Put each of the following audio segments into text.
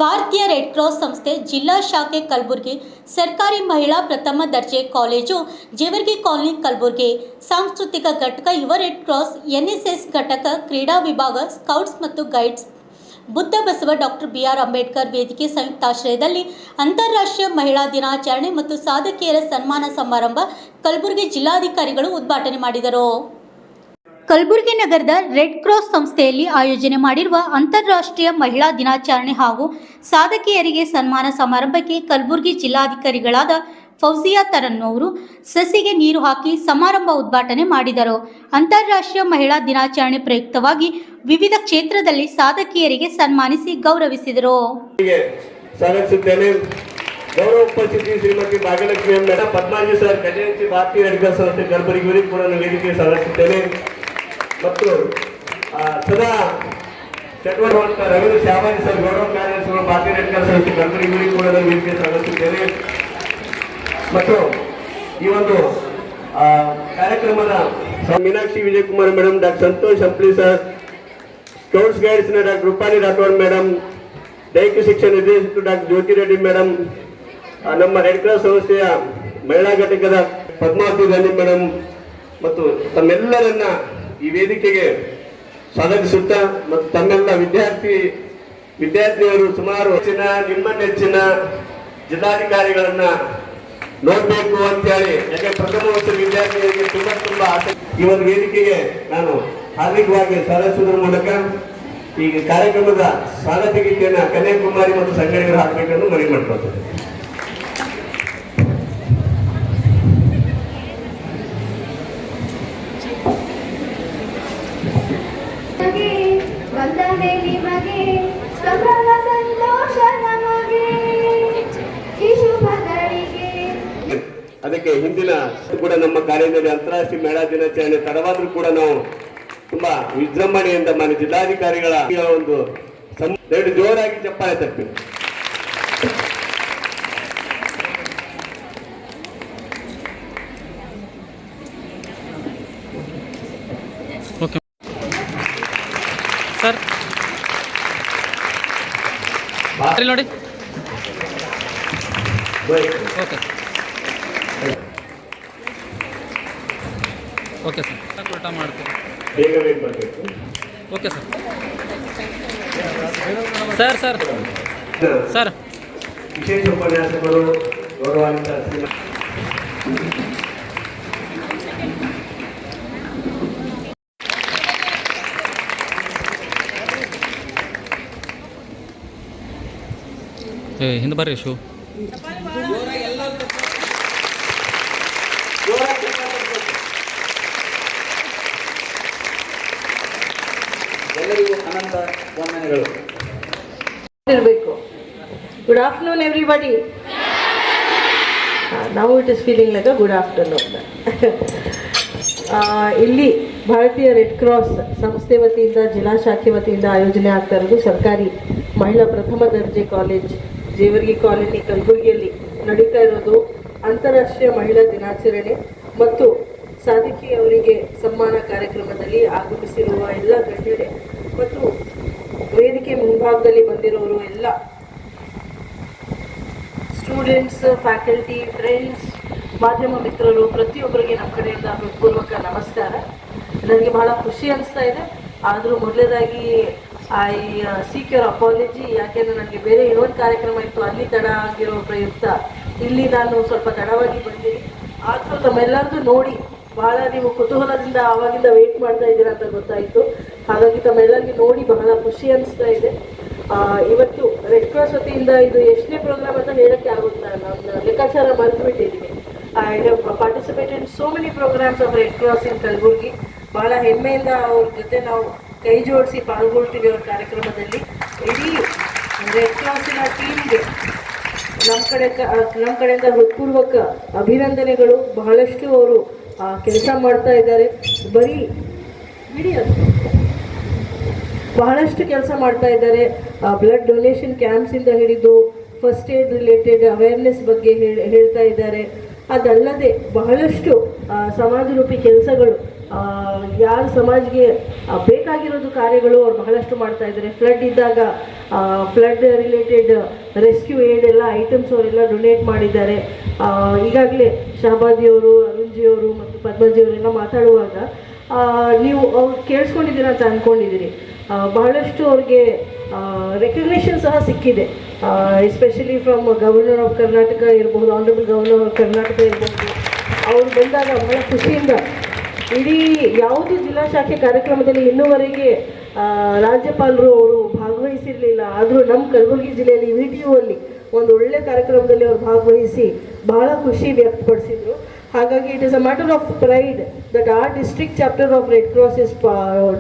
ಭಾರತೀಯ red cross ಸಂಸ್ಥೆ ಜಿಲ್ಲಾ ಶಾಖೆ ಕಲಬುರಗಿ, ಸರ್ಕಾರಿ ಮಹಿಳಾ ಪ್ರಥಮ ದರ್ಜೆ ಕಾಲೇಜು ಜೇವರ್ಗಿ ಕಾಲನಿ ಕಲಬುರಗಿ, ಸಾಂಸ್ಕೃತಿಕ ಘಟಕ ಯುವ ರೆಡ್ ಕ್ರಾಸ್, ಎನ್ಎಸ್ಎಸ್ ಘಟಕ, ಕ್ರೀಡಾ ವಿಭಾಗ, ಸ್ಕೌಟ್ಸ್ ಮತ್ತು guides, Buddha Basava doctor B R. Ambedkar ವೇದಿಕೆ ಸಂಯುಕ್ತಾಶ್ರಯದಲ್ಲಿ ಅಂತಾರಾಷ್ಟ್ರೀಯ ಮಹಿಳಾ ದಿನಾಚರಣೆ ಮತ್ತು ಸಾಧಕಿಯರ ಸನ್ಮಾನ ಸಮಾರಂಭ ಕಲಬುರಗಿ ಜಿಲ್ಲಾಧಿಕಾರಿಗಳು ಉದ್ಘಾಟನೆ ಮಾಡಿದರು. ಕಲಬುರಗಿ ನಗರದ ರೆಡ್ ಕ್ರಾಸ್ ಸಂಸ್ಥೆಯಲ್ಲಿ ಆಯೋಜನೆ ಮಾಡಿರುವ ಅಂತಾರಾಷ್ಟ್ರೀಯ ಮಹಿಳಾ ದಿನಾಚರಣೆ ಹಾಗೂ ಸಾಧಕಿಯರಿಗೆ ಸನ್ಮಾನ ಸಮಾರಂಭಕ್ಕೆ ಕಲಬುರಗಿ ಜಿಲ್ಲಾಧಿಕಾರಿಗಳಾದ ಫೌಜಿಯಾ ತರನ್ ಅವರು ಸಸಿಗೆ ನೀರು ಹಾಕಿ ಸಮಾರಂಭ ಉದ್ಘಾಟನೆ ಮಾಡಿದರು. ಅಂತಾರಾಷ್ಟ್ರೀಯ ಮಹಿಳಾ ದಿನಾಚರಣೆ ಪ್ರಯುಕ್ತವಾಗಿ ವಿವಿಧ ಕ್ಷೇತ್ರದಲ್ಲಿ ಸಾಧಕಿಯರಿಗೆ ಸನ್ಮಾನಿಸಿ ಗೌರವಿಸಿದರು. ಗೌರವ ಉಪಸ್ಥಿತಿ ಶ್ರೀಮತಿ ಭಾಗ್ಯಲಕ್ಷ್ಮಿ ಮೇಡಮ್, ಪದ್ಮಾಜಿ ಸರ್, ಖಜಾಂಚಿ ಭಾರತೀಯ ರೆಡ್ ಕ್ರಾಸ್ ಸಂಸ್ಥೆ ಕಲಬುರಗಿ ಕೂಡ ವೇದಿಕೆ ಸಲ್ಲಿಸುತ್ತೇನೆ ಮತ್ತು ಸದಾ ಚಟುವಟಿಕೆ ರವೀಂದ್ರ ಶಾಬಾಜಿ ಸರ್, ಗೌರವ ಕಾರ್ಯದರ್ಶಿಗಳು ಭಾರತೀಯ ರೆಡ್ ಕ್ರಾಸ್ ಸಂಸ್ಥೆ ಕಲಬುರಗಿ ಕೂಡ ವೇದಿಕೆ ಸಲ್ಲಿಸುತ್ತೇನೆ ಮತ್ತು ಈ ಒಂದು ಕಾರ್ಯಕ್ರಮದ Meenakshi Vijayakumar madam, doctor Santosh Hampli sir, scouts guides doctor Rupali Rathod madam, ದೈಹಿಕ ಶಿಕ್ಷಣ ನಿರ್ದೇಶಕರು ಡಾಕ್ಟರ್ ಜ್ಯೋತಿ ರೆಡ್ಡಿ ಮೇಡಮ್, ನಮ್ಮ ರೆಡ್ ಕ್ರಾಸ್ ಸಂಸ್ಥೆಯ ಮಹಿಳಾ ಘಟಕದ ಪದ್ಮಾವತಿ ಗಾಂಧಿ ಮೇಡಮ್ ಮತ್ತು ತಮ್ಮೆಲ್ಲರನ್ನ ಈ ವೇದಿಕೆಗೆ ಸ್ವಾಗತಿಸುತ್ತಾ ಮತ್ತು ತಮ್ಮೆಲ್ಲ ವಿದ್ಯಾರ್ಥಿನಿಯರು ಸುಮಾರು ನಿಮ್ಮ ನೆಚ್ಚಿನ ಜಿಲ್ಲಾಧಿಕಾರಿಗಳನ್ನ ನೋಡಬೇಕು ಅಂತ ಹೇಳಿ, ಯಾಕೆ ಪ್ರಥಮ ವರ್ಷದ ವಿದ್ಯಾರ್ಥಿಗಳಿಗೆ ತುಂಬಾ ಆಸಕ್ತಿ. ಈ ಒಂದು ವೇದಿಕೆಗೆ ನಾನು ಹಾರ್ದಿಕವಾಗಿ ಸ್ವಾಗತಿಸುವುದರ ಮೂಲಕ ಈ ಕಾರ್ಯಕ್ರಮದ ಸ್ವಾಗತ ಗೀತೆಯನ್ನು ಕನ್ಯಾಕುಮಾರಿ ಮತ್ತು ಸಂಘಟನೆಗಳು ಹಾಕಬೇಕೆಂದು ಮನವಿ ಮಾಡಿಕೊಳ್ತೇನೆ. ಅದಕ್ಕೆ ಹಿಂದಿನ ಕೂಡ ನಮ್ಮ ಕಾರ್ಯದಲ್ಲಿ ಅಂತಾರಾಷ್ಟ್ರೀಯ ಮಹಿಳಾ ದಿನಾಚರಣೆ ತಡವಾದ್ರೂ ಕೂಡ ನಾವು ತುಂಬಾ ವಿಜೃಂಭಣೆಯಿಂದ ಮಾನ್ಯ ಜಿಲ್ಲಾಧಿಕಾರಿಗಳ ಒಂದು ಜೋರಾಗಿ ಚಪ್ಪಾಳೆ ತಟ್ಟಬೇಕು. ಸರ್ ನೋಡಿ ಓಕೆ ಸರ್, ಊಟ ಮಾಡ್ತೀವಿ, ಬೇಗ ಬರಬೇಕು. Okay sir. ಸರ್ ಸರ್ ವಿಶೇಷ ಉಪನ್ಯಾಸಕರು ಗೌರವಾನ್ವಿತ ಹಿಂದೆ ಬರ್ರಿ ಶೂ. ಎಲ್ಲರಿಗೂ ಅನಂತ ವಂದನೆಗಳು. Good afternoon everybody. Now it is feeling like a good afternoon. ಇಲ್ಲಿ ಭಾರತೀಯ ರೆಡ್ ಕ್ರಾಸ್ ಸಂಸ್ಥೆ ವತಿಯಿಂದ ಜಿಲ್ಲಾ ಶಾಖೆ ವತಿಯಿಂದ ಆಯೋಜನೆ ಆಗ್ತಾ ಇರೋದು ಸರ್ಕಾರಿ ಮಹಿಳಾ ಪ್ರಥಮ ದರ್ಜೆ ಕಾಲೇಜ್ ಜೇವರ್ಗಿ ಕಾಲೋನಿ ಕಲಬುರಗಿಯಲ್ಲಿ ನಡೀತಾ ಇರೋದು ಅಂತಾರಾಷ್ಟ್ರೀಯ ಮಹಿಳಾ ದಿನಾಚರಣೆ ಮತ್ತು ಸಾಧಕಿಯವರಿಗೆ ಸನ್ಮಾನ ಕಾರ್ಯಕ್ರಮದಲ್ಲಿ ಆಗಮಿಸಿರುವ ಎಲ್ಲ ಗಣ್ಯರೇ ಮತ್ತು ವೇದಿಕೆ ಮುಂಭಾಗದಲ್ಲಿ ಬಂದಿರೋರು ಎಲ್ಲ ಸ್ಟೂಡೆಂಟ್ಸ್, ಫ್ಯಾಕಲ್ಟಿ, ಫ್ರೆಂಡ್ಸ್, ಮಾಧ್ಯಮ ಮಿತ್ರರು ಪ್ರತಿಯೊಬ್ಬರಿಗೆ ನಮ್ಮ ಕಡೆಯಿಂದ ಹೃತ್ಪೂರ್ವಕ ನಮಸ್ಕಾರ. ನನಗೆ ಬಹಳ ಖುಷಿ ಅನಿಸ್ತಾ ಇದೆ. ಆದರೂ ಮೊದಲನೇದಾಗಿ ಐ ಸೀಕ್ ಯುವರ್ ಅಪಾಲಜಿ. ಯಾಕೆಂದರೆ ನನಗೆ ಬೇರೆ ಇನ್ನೊಂದು ಕಾರ್ಯಕ್ರಮ ಇತ್ತು, ಅಲ್ಲಿ ತಡ ಆಗಿರೋ ಪ್ರಯುಕ್ತ ಇಲ್ಲಿ ನಾನು ಸ್ವಲ್ಪ ತಡವಾಗಿ ಬಂದೀನಿ. ಆದರೂ ತಮ್ಮೆಲ್ಲರದ್ದು ನೋಡಿ ಬಹಳ ನೀವು ಕುತೂಹಲದಿಂದ ಆವಾಗಿಂದ ವೇಟ್ ಮಾಡ್ತಾ ಇದ್ದೀರಾ ಅಂತ ಗೊತ್ತಾಯಿತು. ಹಾಗಾಗಿ ತಮ್ಮೆಲ್ಲರಿಗೆ ನೋಡಿ ಬಹಳ ಖುಷಿ ಅನಿಸ್ತಾ ಇದೆ. ಇವತ್ತು ರೆಡ್ ಕ್ರಾಸ್ ವತಿಯಿಂದ ಇದು ಎಷ್ಟನೇ ಪ್ರೋಗ್ರಾಮ್ ಅಂತ ಹೇಳೋಕ್ಕೆ ಆಗುತ್ತಾ, ನಾನು ಲೆಕ್ಕಾಚಾರ ಮರೆತುಬಿಟ್ಟಿದ್ದೀನಿ. I have participated in so many programmes of Red Cross in Kalaburagi. ಬಹಳ ಹೆಮ್ಮೆಯಿಂದ ಅವ್ರ ಜೊತೆ ನಾವು ಕೈ ಜೋಡಿಸಿ ಪಾಲ್ಗೊಳ್ತೀವಿ ಅವ್ರ ಕಾರ್ಯಕ್ರಮದಲ್ಲಿ. ಇಡೀ ರೆಡ್ ಕ್ರಾಸಿನ ಟೀಮ್ಗೆ ನಮ್ಮ ಕಡೆಯಿಂದ ಹೃತ್ಪೂರ್ವಕ ಅಭಿನಂದನೆಗಳು. ಬಹಳಷ್ಟು ಅವರು ಕೆಲಸ ಮಾಡ್ತಾ ಇದ್ದಾರೆ. ಬಹಳಷ್ಟು ಕೆಲಸ ಮಾಡ್ತಾ ಇದ್ದಾರೆ. ಬ್ಲಡ್ ಡೊನೇಷನ್ ಕ್ಯಾಂಪ್ಸಿಂದ ಹಿಡಿದು ಫಸ್ಟ್ ಏಡ್ ರಿಲೇಟೆಡ್ ಅವೇರ್ನೆಸ್ ಬಗ್ಗೆ ಹೇಳ್ತಾ ಇದ್ದಾರೆ. ಅದಲ್ಲದೆ ಬಹಳಷ್ಟು ಸಮಾಜರೂಪಿ ಕೆಲಸಗಳು ಯಾರು ಸಮಾಜಕ್ಕೆ ಬೇಕಾಗಿರೋದು ಕಾರ್ಯಗಳು ಅವ್ರು ಬಹಳಷ್ಟು ಮಾಡ್ತಾ ಇದ್ದಾರೆ. ಫ್ಲಡ್ ಇದ್ದಾಗ ಫ್ಲಡ್ ರಿಲೇಟೆಡ್ ರೆಸ್ಕ್ಯೂ ಏಡ್ ಎಲ್ಲ ಐಟಮ್ಸ್ ಅವರೆಲ್ಲ ಡೊನೇಟ್ ಮಾಡಿದ್ದಾರೆ. ಈಗಾಗಲೇ ಶಹಬಾದಿಯವರು, ಅರುಣ್ಜಿಯವರು ಮತ್ತು ಪದ್ಮಜಿಯವರೆಲ್ಲ ಮಾತಾಡುವಾಗ ನೀವು ಅವ್ರು ಕೇಳಿಸ್ಕೊಂಡಿದ್ದೀರಾ ಅಂತ ಅಂದ್ಕೊಂಡಿದ್ದೀರಿ. ಬಹಳಷ್ಟು ಅವ್ರಿಗೆ ರೆಕಗ್ನೇಷನ್ ಸಹ ಸಿಕ್ಕಿದೆ. Especially from governor of Karnataka ಇರಬಹುದು, ಆನರಬಲ್ ಗವರ್ನರ್ ಆಫ್ ಕರ್ನಾಟಕ ಇರಬಹುದು. ಅವರು ಬಂದಾಗ ಬಹಳ ಖುಷಿಯಿಂದ ಇಡೀ ಯಾವುದು ಜಿಲ್ಲಾ ಶಾಖೆ ಕಾರ್ಯಕ್ರಮದಲ್ಲಿ ಇನ್ನೂವರೆಗೆ ರಾಜ್ಯಪಾಲರು ಅವರು ಭಾಗವಹಿಸಿರಲಿಲ್ಲ. ಆದರೂ ನಮ್ಮ ಕಲಬುರಗಿ ಜಿಲ್ಲೆಯಲ್ಲಿ VTU ಅಲ್ಲಿ ಒಂದು ಒಳ್ಳೆ ಕಾರ್ಯಕ್ರಮದಲ್ಲಿ ಅವರು ಭಾಗವಹಿಸಿ ಬಹಳ ಖುಷಿ ವ್ಯಕ್ತಪಡಿಸಿದರು. ಹಾಗಾಗಿ it is a matter of pride that are district chapter of Red cross is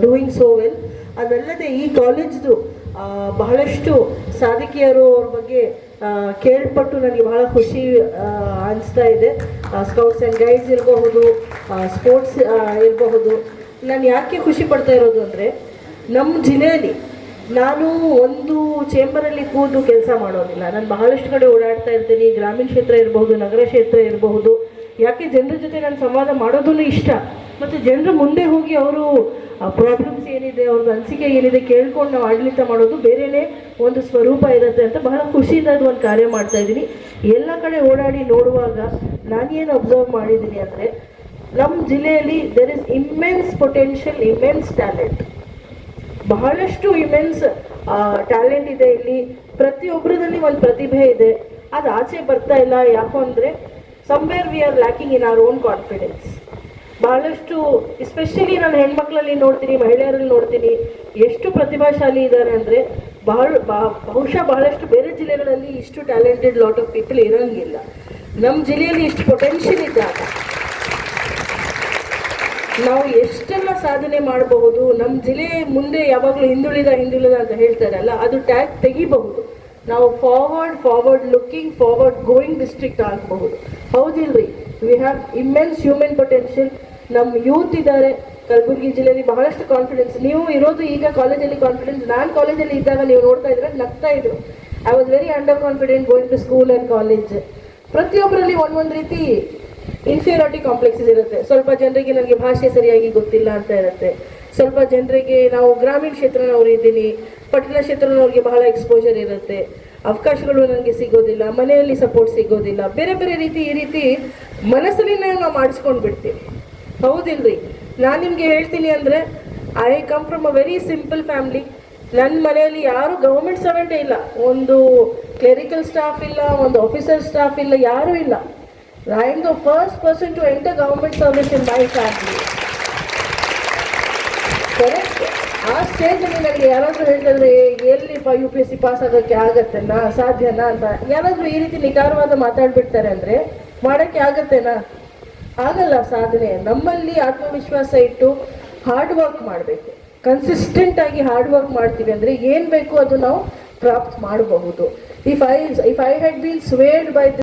doing so well. ಅದಲ್ಲದೆ ಈ ಕಾಲೇಜ್ದು ಬಹಳಷ್ಟು ಸಾಧಕಿಯರು ಅವ್ರ ಬಗ್ಗೆ ಕೇಳ್ಪಟ್ಟು ನನಗೆ ಬಹಳ ಖುಷಿ ಅನಿಸ್ತಾ ಇದೆ. ಸ್ಕೌಟ್ಸ್ ಆ್ಯಂಡ್ ಗೈಡ್ಸ್ ಇರಬಹುದು, ಸ್ಪೋರ್ಟ್ಸ್ ಇರಬಹುದು. ನಾನು ಯಾಕೆ ಖುಷಿ ಪಡ್ತಾ ಇರೋದು ಅಂದರೆ, ನಮ್ಮ ಜಿಲ್ಲೆಯಲ್ಲಿ ನಾನು ಒಂದು ಚೇಂಬರಲ್ಲಿ ಕೂತು ಕೆಲಸ ಮಾಡೋದಿಲ್ಲ. ನಾನು ಬಹಳಷ್ಟು ಕಡೆ ಓಡಾಡ್ತಾ ಇರ್ತೀನಿ. ಗ್ರಾಮೀಣ ಕ್ಷೇತ್ರ ಇರಬಹುದು, ನಗರ ಕ್ಷೇತ್ರ ಇರಬಹುದು. ಯಾಕೆ ಜನರ ಜೊತೆ ನಾನು ಸಂವಾದ ಮಾಡೋದೂ ಇಷ್ಟ. ಮತ್ತು ಜನರ ಮುಂದೆ ಹೋಗಿ ಅವರು ಪ್ರಾಬ್ಲಮ್ಸ್ ಏನಿದೆ, ಅವ್ರದ್ದು ಅನಿಸಿಕೆ ಏನಿದೆ ಕೇಳ್ಕೊಂಡು ನಾವು ಆಡಳಿತ ಮಾಡೋದು ಬೇರೆಯೇ ಒಂದು ಸ್ವರೂಪ ಇರುತ್ತೆ ಅಂತ ಬಹಳ ಖುಷಿಯಿಂದ ಅದು ಒಂದು ಕಾರ್ಯ ಮಾಡ್ತಾ ಇದ್ದೀನಿ. ಎಲ್ಲ ಕಡೆ ಓಡಾಡಿ ನೋಡುವಾಗ ನಾನೇನು ಅಬ್ಸರ್ವ್ ಮಾಡಿದ್ದೀನಿ ಅಂದರೆ, ನಮ್ಮ ಜಿಲ್ಲೆಯಲ್ಲಿ there is immense potential, immense talent. ಬಹಳಷ್ಟು ಇಮೆನ್ಸ್ ಟ್ಯಾಲೆಂಟ್ ಇದೆ ಇಲ್ಲಿ. ಪ್ರತಿಯೊಬ್ಬರದಲ್ಲಿ ಒಂದು ಪ್ರತಿಭೆ ಇದೆ, ಅದು ಆಚೆ ಬರ್ತಾ ಇಲ್ಲ. ಯಾಕೋ ಅಂದರೆ somewhere we are lacking in our own confidence. ಬಹಳಷ್ಟು ಎಸ್ಪೆಷಲಿ ನಾನು ಹೆಣ್ಮಕ್ಳಲ್ಲಿ ನೋಡ್ತೀನಿ, ಮಹಿಳೆಯರಲ್ಲಿ ನೋಡ್ತೀನಿ, ಎಷ್ಟು ಪ್ರತಿಭಾಶಾಲಿ ಇದ್ದಾರೆ ಅಂದರೆ ಬಹುಶಃ ಬಹಳಷ್ಟು ಬೇರೆ ಜಿಲ್ಲೆಗಳಲ್ಲಿ ಇಷ್ಟು ಟ್ಯಾಲೆಂಟೆಡ್ ಲಾಟ್ ಆಫ್ ಪೀಪಲ್ ಇರೋಂಗಿಲ್ಲ. ನಮ್ಮ ಜಿಲ್ಲೆಯಲ್ಲಿ ಇಷ್ಟು ಪೊಟೆನ್ಷಿಯಲ್ ಇದ್ದಾಗ ನಾವು ಎಷ್ಟೆಲ್ಲ ಸಾಧನೆ ಮಾಡಬಹುದು. ನಮ್ಮ ಜಿಲ್ಲೆ ಮುಂದೆ ಯಾವಾಗಲೂ ಹಿಂದುಳಿದ ಅಂತ ಹೇಳ್ತಾರಲ್ಲ, ಅದು ಟ್ಯಾಗ್ ತೆಗಿಬಹುದು. ನಾವು forward looking, forward going district ಆಗಬಹುದು. ಹೌದಿಲ್ರಿ? We have immense human potential. ನಮ್ಮ ಯೂತ್ ಇದ್ದಾರೆ ಕಲಬುರಗಿ ಜಿಲ್ಲೆಯಲ್ಲಿ, ಬಹಳಷ್ಟು ಕಾನ್ಫಿಡೆನ್ಸ್. ನೀವು ಇರೋದು ಈಗ ಕಾಲೇಜಲ್ಲಿ ಕಾನ್ಫಿಡೆನ್ಸ್. ನಾನು ಕಾಲೇಜಲ್ಲಿ ಇದ್ದಾಗ ನೀವು ನೋಡ್ತಾ ಇದ್ರೆ ನಗ್ತಾ ಇದ್ರು. I was very under confident going to school and college. ಪ್ರತಿಯೊಬ್ಬರಲ್ಲಿ ಒಂದೊಂದು ರೀತಿ ಇನ್ಫೀರಿಯಾರಿಟಿ ಕಾಂಪ್ಲೆಕ್ಸಸ್ ಇರುತ್ತೆ. ಸ್ವಲ್ಪ ಜನರಿಗೆ ನನಗೆ ಭಾಷೆ ಸರಿಯಾಗಿ ಗೊತ್ತಿಲ್ಲ ಅಂತ ಇರುತ್ತೆ. ಸ್ವಲ್ಪ ಜನರಿಗೆ ನಾವು ಗ್ರಾಮೀಣ ಕ್ಷೇತ್ರನವ್ರು ಇದ್ದೀನಿ, ಪಟ್ಟಣ ಕ್ಷೇತ್ರನವ್ರಿಗೆ ಬಹಳ ಎಕ್ಸ್ಪೋಜರ್ ಇರುತ್ತೆ. ಅವಕಾಶಗಳು ನನಗೆ ಸಿಗೋದಿಲ್ಲ, ಮನೆಯಲ್ಲಿ ಸಪೋರ್ಟ್ ಸಿಗೋದಿಲ್ಲ, ಬೇರೆ ಬೇರೆ ರೀತಿ ಈ ರೀತಿ ಮನಸ್ಸಲ್ಲಿ ನಾವು ಮಾಡಿಸ್ಕೊಂಡು ಬಿಡ್ತೀವಿ. ಹೌದಿಲ್ರಿ? ನಾನು ನಿಮಗೆ ಹೇಳ್ತೀನಿ ಅಂದರೆ, I come from a very simple family. ನನ್ನ ಮನೆಯಲ್ಲಿ ಯಾರು ಗೌರ್ಮೆಂಟ್ ಸರ್ವೆಂಟೇ ಇಲ್ಲ, ಒಂದು ಕ್ಲೆರಿಕಲ್ ಸ್ಟಾಫ್ ಇಲ್ಲ, ಒಂದು ಆಫೀಸರ್ ಸ್ಟಾಫ್ ಇಲ್ಲ, ಯಾರೂ ಇಲ್ಲ. I am the first person to enter government service in my family. Correct. ಆ ಸ್ಟೇಜಲ್ಲಿ ನನಗೆ ಯಾರಾದರೂ ಹೇಳ್ತಾರೆ ಎಲ್ಲಿ UPSC ಪಾಸ್ ಆಗೋಕ್ಕೆ ಆಗತ್ತೆನಾ, ಸಾಧ್ಯನಾ ಅಂತ ಯಾರಾದರೂ ಈ ರೀತಿ ನಿಖಾರವಾದ ಮಾತಾಡ್ಬಿಡ್ತಾರೆ ಅಂದರೆ ಮಾಡೋಕ್ಕೆ ಆಗತ್ತೇನಾ? ಆಗಲ್ಲ ಸಾಧನೆ. ನಮ್ಮಲ್ಲಿ ಆತ್ಮವಿಶ್ವಾಸ ಇಟ್ಟು ಹಾರ್ಡ್ ವರ್ಕ್ ಮಾಡಬೇಕು. ಕನ್ಸಿಸ್ಟೆಂಟ್ ಆಗಿ ಹಾರ್ಡ್ ವರ್ಕ್ ಮಾಡ್ತೀವಿ ಅಂದರೆ ಏನು ಬೇಕು ಅದು ನಾವು ಪ್ರಾಪ್ತ ಮಾಡಬಹುದು. If I had been swayed by